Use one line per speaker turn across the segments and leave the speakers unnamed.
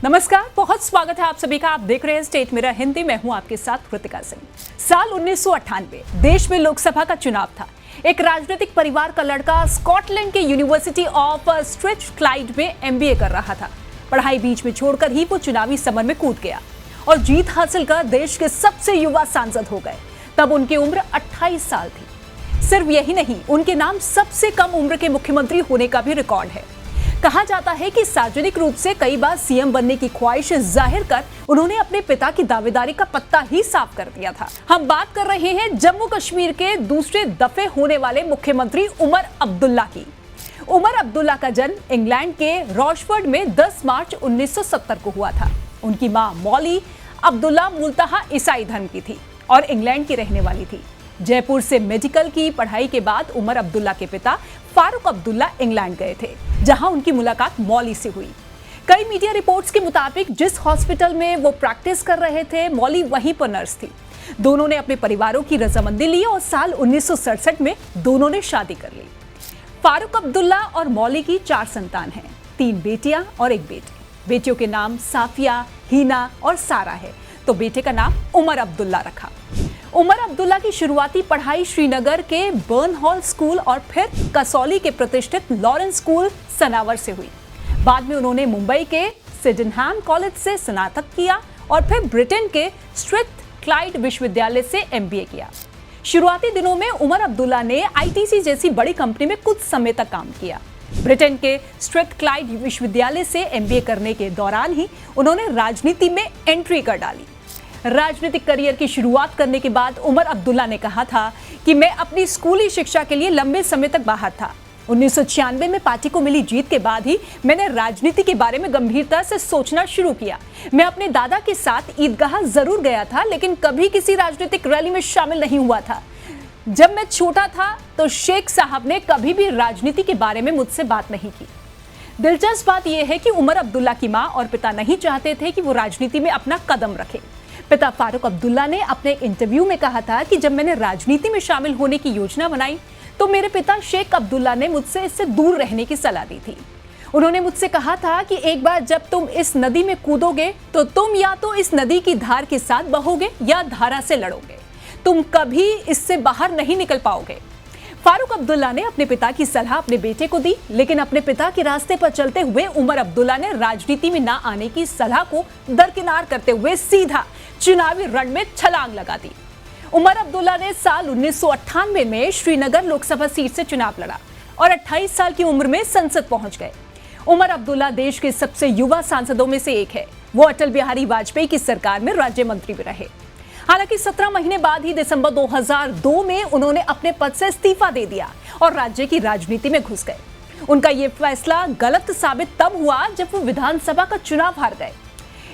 नमस्कार, बहुत स्वागत है आप सभी का। आप देख रहे हैं स्टेट मिरर हिंदी। मैं हूं आपके साथ कृतिका सिंह। साल 1998 देश में लोकसभा का चुनाव था। एक राजनीतिक परिवार का लड़का स्कॉटलैंड के यूनिवर्सिटी ऑफ स्ट्रेथक्लाइड में एमबीए कर रहा था। पढ़ाई बीच में छोड़कर ही वो चुनावी समर में कूद गया और जीत हासिल कर देश के सबसे युवा सांसद हो गए। तब उनकी उम्र 28 साल थी। सिर्फ यही नहीं, उनके नाम सबसे कम उम्र के मुख्यमंत्री होने का भी रिकॉर्ड है। कहा जाता है कि सार्वजनिक रूप से कई बार सीएम बनने की ख्वाहिश जाहिर कर उन्होंने अपने पिता की दावेदारी का पत्ता ही साफ कर दिया था। हम बात कर रहे हैं जम्मू कश्मीर के दूसरे दफे होने वाले मुख्यमंत्री उमर अब्दुल्ला की। उमर अब्दुल्ला का जन्म इंग्लैंड के रॉशफोर्ड में 10 मार्च 1970 को हुआ था। उनकी मां मौली अब्दुल्ला मूलतः ईसाई धर्म की थी और इंग्लैंड की रहने वाली थी। जयपुर से मेडिकल की पढ़ाई के बाद उमर अब्दुल्ला के पिता फारूक अब्दुल्ला इंग्लैंड गए थे, जहां उनकी मुलाकात मौली से हुई। कई मीडिया रिपोर्ट्स के मुताबिक जिस हॉस्पिटल में वो प्रैक्टिस कर रहे थे, मौली वहीं पर नर्स थी। दोनों ने अपने परिवारों की रजामंदी ली और साल 1967 में दोनों ने शादी कर ली। फारूक अब्दुल्ला और मौली की 4 संतान हैं, 3 बेटियां और 1 बेटे। बेटियों के नाम साफिया, हीना और सारा है, तो बेटे का नाम उमर अब्दुल्ला रखा। उमर अब्दुल्ला की शुरुआती पढ़ाई श्रीनगर के बर्नहॉल स्कूल और फिर कसौली के प्रतिष्ठित लॉरेंस स्कूल सनावर से हुई। बाद में उन्होंने मुंबई के सिडेनहैम कॉलेज से स्नातक किया और फिर ब्रिटेन के स्ट्रेथक्लाइड विश्वविद्यालय से एमबीए किया। शुरुआती दिनों में उमर अब्दुल्ला ने आईटीसी जैसी बड़ी कंपनी में कुछ समय तक काम किया। ब्रिटेन के स्ट्रेथक्लाइड विश्वविद्यालय से एमबीए करने के दौरान ही उन्होंने राजनीति में एंट्री कर डाली। राजनीतिक करियर की शुरुआत करने के बाद उमर अब्दुल्ला ने कहा था कि मैं अपनी स्कूली शिक्षा के लिए लंबे समय तक बाहर था। 1996 में पार्टी को मिली जीत के बाद ही मैंने राजनीति के बारे में गंभीरता से सोचना शुरू किया। मैं अपने दादा के साथ ईदगाह जरूर गया था, लेकिन कभी किसी राजनीतिक रैली में शामिल नहीं हुआ था। जब मैं छोटा था तो शेख साहब ने कभी भी राजनीति के बारे में मुझसे बात नहीं की। दिलचस्प बात यह है कि उमर अब्दुल्ला की मां और पिता नहीं चाहते थे कि वो राजनीति में अपना कदम रखे। पिता फारूक अब्दुल्ला ने अपने एक इंटरव्यू में कहा था कि जब मैंने राजनीति में शामिल होने की योजना बनाई तो मेरे पिता शेख अब्दुल्ला ने मुझसे इससे दूर रहने की सलाह दी थी। उन्होंने मुझसे कहा था कि एक बार जब तुम इस नदी में कूदोगे तो तुम या तो इस नदी की धार के साथ बहोगे या धारा से लड़ोगे। तुम कभी इससे बाहर नहीं निकल पाओगे। फारूक अब्दुल्ला ने अपने पिता की सलाह अपने बेटे को दी, लेकिन अपने पिता के रास्ते पर चलते हुए उमर अब्दुल्ला ने राजनीति में ना आने की सलाह को दरकिनार करते हुए सीधा चुनावी रण में छलांग लगा दी। उमर अब्दुल्ला ने साल 1998 में श्रीनगर लोकसभा सीट से चुनाव लड़ा और 28 साल की उम्र में संसद पहुंच गए। उमर अब्दुल्ला देश के सबसे युवा सांसदों में से एक है। वो अटल बिहारी वाजपेयी की सरकार में राज्य मंत्री भी रहे। हालांकि 17 महीने बाद ही दिसंबर 2002 में उन्होंने अपने पद से इस्तीफा दे दिया और राज्य की राजनीति में घुस गए। उनका यह फैसला गलत साबित तब हुआ जब वो विधानसभा का चुनाव हार गए।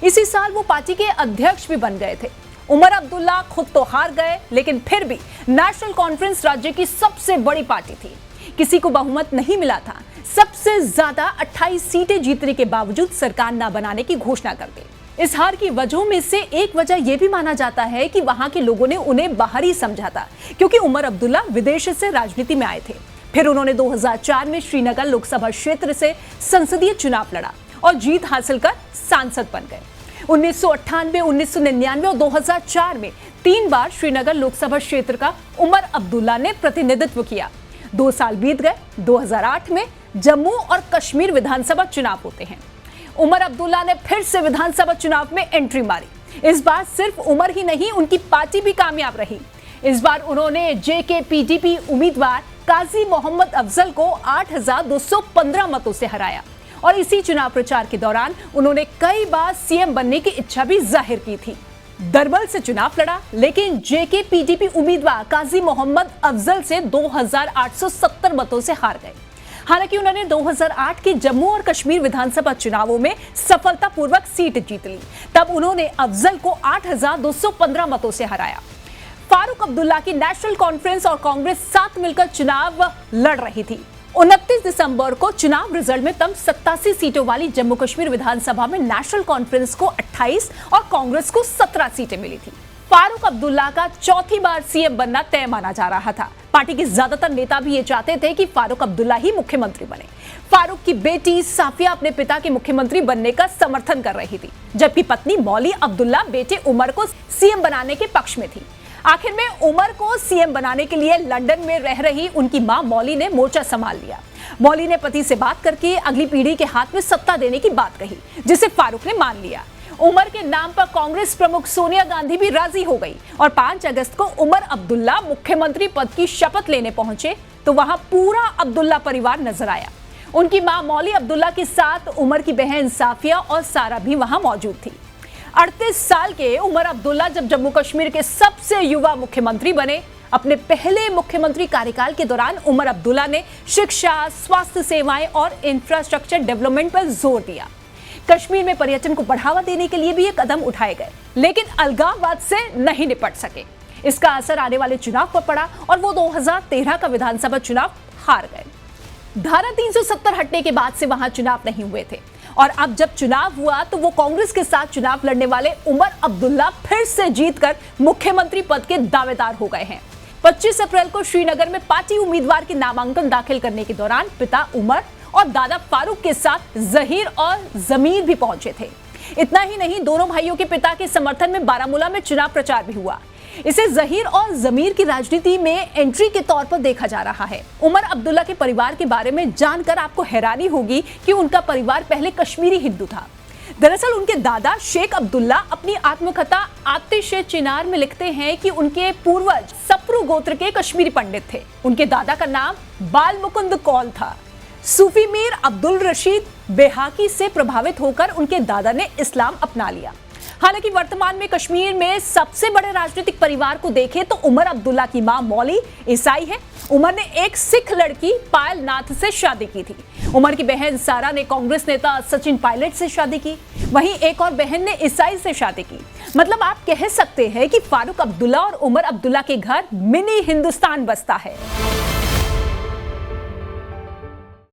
इसी साल वो पार्टी के अध्यक्ष भी बन गए थे। उमर अब्दुल्ला खुद तो हार गए, लेकिन फिर भी नेशनल कॉन्फ्रेंस राज्य की सबसे बड़ी पार्टी थी। किसी को बहुमत नहीं मिला था। सबसे ज्यादा 28 सीटें जीतने के बावजूद सरकार न बनाने की घोषणा कर दी। इस हार की वजहों में से एक वजह यह भी माना जाता है कि वहां के लोगों ने उन्हें बाहरी समझा था, क्योंकि उमर अब्दुल्ला विदेश से राजनीति में आए थे। फिर उन्होंने 2004 में श्रीनगर लोकसभा क्षेत्र से संसदीय चुनाव लड़ा और जीत हासिल कर सांसद बन गए। 1998, 1999 और 2004 में 3 बार श्रीनगर लोकसभा क्षेत्र का उमर अब्दुल्ला ने प्रतिनिधित्व किया। 2 साल बीत गए। 2008 में जम्मू और कश्मीर विधानसभा चुनाव होते हैं। उमर अब्दुल्ला ने फिर से विधानसभा चुनाव में एंट्री मारी। इस बार सिर्फ उमर ही नहीं, उनकी पार्टी भी कामयाब रही। इस बार उन्होंने जेकेपीडीपी उम्मीदवार काजी मोहम्मद अफजल को 8,215 मतों से हराया और इसी चुनाव प्रचार के दौरान उन्होंने कई बार सीएम बनने की इच्छा भी जाहिर की थी। दरबल से चुनाव लड़ा, लेकिन जेकेपीडीपी उम्मीदवार काजी मोहम्मद अफजल से 2,870 मतों से हार गए। हालांकि उन्होंने 2008 के जम्मू और कश्मीर विधानसभा चुनावों में सफलतापूर्वक सीट जीत ली। तब उन्होंने अफजल को 8,215 मतों से हराया। फारूक अब्दुल्ला की नेशनल कॉन्फ्रेंस और कांग्रेस साथ मिलकर चुनाव लड़ रही थी। 29 दिसंबर को चुनाव रिजल्ट में तब 87 सीटों वाली जम्मू कश्मीर विधानसभा में नेशनल कॉन्फ्रेंस को 28 और कांग्रेस को 17 सीटें मिली थी। फारूक अब्दुल्ला का चौथी बार सीएम बनना तय माना जा रहा था। पार्टी के ज्यादातर नेता भी ये चाहते थे कि फारूक अब्दुल्ला ही मुख्यमंत्री बने। फारूक की बेटी साफिया अपने पिता के मुख्यमंत्री बनने का समर्थन कर रही थी, जबकि पत्नी मौली अब्दुल्ला बेटे उमर को सीएम बनाने के पक्ष में थी। आखिर में उमर को सीएम बनाने के लिए लंदन में रह रही उनकी मां मौली ने मोर्चा संभाल लिया। मौली ने पति से बात करके अगली पीढ़ी के हाथ में सत्ता देने की बात कही, जिसे फारूक ने मान लिया। उमर के नाम पर कांग्रेस प्रमुख सोनिया गांधी भी राजी हो गई और 5 अगस्त को उमर अब्दुल्ला मुख्यमंत्री पद की शपथ लेने पहुंचे तो वहां पूरा अब्दुल्ला परिवार नजर आया। उनकी मां मौली अब्दुल्ला के साथ उमर की बहन साफिया और सारा भी वहां मौजूद थी। 38 साल के उमर अब्दुल्ला जब जम्मू कश्मीर के सबसे युवा मुख्यमंत्री बने। अपने पहले मुख्यमंत्री कार्यकाल के दौरान उमर अब्दुल्ला ने शिक्षा, स्वास्थ्य सेवाएं और इंफ्रास्ट्रक्चर डेवलपमेंट पर जोर दिया। कश्मीर में पर्यटन को बढ़ावा देने के लिए भी ये कदम उठाए गए, लेकिन अलगाववाद से नहीं निपट सके। इसका असर आने वाले चुनाव पर पड़ा और वो 2013 का विधानसभा चुनाव हार गए। धारा 370 हटने के बाद से वहां चुनाव नहीं हुए थे और अब जब चुनाव हुआ तो वो कांग्रेस के साथ चुनाव लड़ने वाले उमर अब्दुल्ला फिर से जीतकर मुख्यमंत्री पद के दावेदार हो गए हैं। 25 अप्रैल को श्रीनगर में पार्टी उम्मीदवार के नामांकन दाखिल करने के दौरान पिता उमर और दादा फारूक के साथ जहीर और जमीर भी पहुंचे थे। इतना ही नहीं, दोनों भाइयों के पिता के समर्थन में बारामूला में चुनाव प्रचार भी हुआ। इसे जहीर और जमीर की राजनीति में एंट्री के तौर पर देखा जा रहा है। उमर अब्दुल्ला के परिवार के बारे में जानकर आपको हैरानी होगी कि उनका परिवार पहले कश्मीरी हिंदू था। दरअसल उनके दादा शेख अब्दुल्ला अपनी आत्मकथा आतिश चिनार में लिखते हैं कि उनके पूर्वज सप्रू गोत्र के कश्मीरी पंडित थे। उनके दादा का नाम बाल मुकुंद कौल था। सूफी मीर अब्दुल रशीद बेहाकी से प्रभावित होकर उनके दादा ने इस्लाम अपना लिया। हालांकि वर्तमान में कश्मीर में सबसे बड़े राजनीतिक परिवार को देखें तो उमर अब्दुल्ला की मां मौली ईसाई है। उमर ने एक सिख लड़की पायल नाथ से शादी की थी। उमर की बहन सारा ने कांग्रेस नेता सचिन पायलट से शादी की। वहीं एक और बहन ने ईसाई से शादी की। मतलब आप कह सकते हैं कि फारूक अब्दुल्ला और उमर अब्दुल्ला के घर मिनी हिंदुस्तान बसता है।